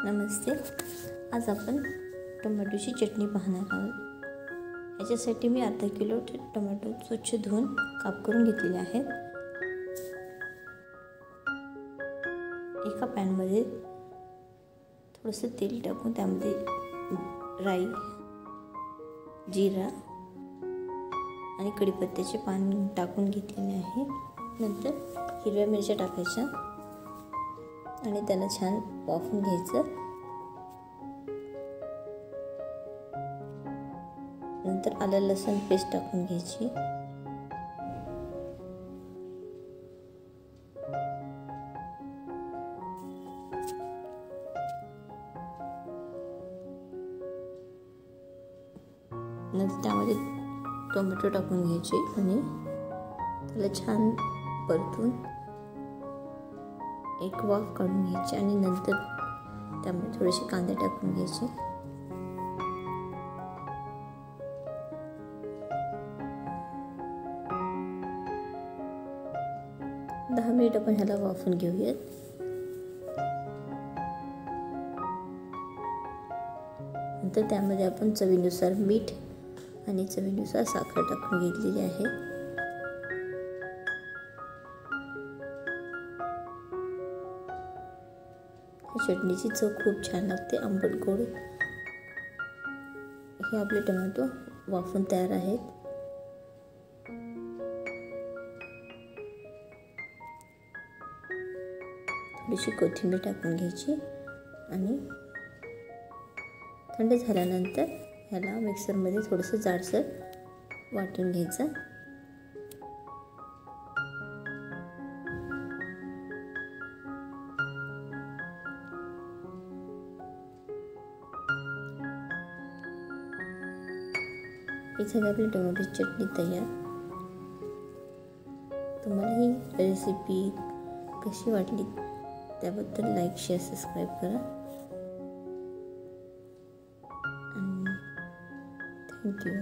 नमस्ते. आज आपण टोमॅटोची चटणी पाहणार आहोत. याच्यासाठी मी अर्धा किलो टोमॅटो स्वच्छ धुवून काप करून घेतलेले आहेत. एका पॅनमध्ये थोडंसं तेल टाकून त्यामध्ये राई, जिरा आणि कढीपत्त्याचे पान टाकून घेतलेले आहे. नंतर हिरव्या मिरच्या टाकायच्या आणि त्याला छान वाफवून घ्यायचं. नंतर आलं लसूण पेस्ट टाकून घ्यायची. नंतर त्यामध्ये टोमॅटो टाकून घ्यायचे आणि त्याला छान परतून एक वाफ काढून घ्यायची आणि नंतर त्यामध्ये थोडेसे कांदे टाकून घ्यायचे. दहा मिनिट आपण ह्याला वाफवून घेऊयात. नंतर त्यामध्ये आपण चवीनुसार मीठ आणि चवीनुसार साखर टाकून घेतलेली आहे. चटणीची चव खूप छान लागते, आंबट गोड. हे आपले टोमॅटो वाफवून तयार आहेत. थोडीशी कोथिंबीर टाकून घ्यायची आणि थंड झाल्यानंतर ह्याला मिक्सरमध्ये थोडंसं जाडसर वाटून घ्यायचं. ही झाली आपली टोमॅटोची चटणी तयार. तुम्हाला ही रेसिपी कशी वाटली त्याबद्दल लाईक, शेअर, सबस्क्राईब करा. थँक्यू.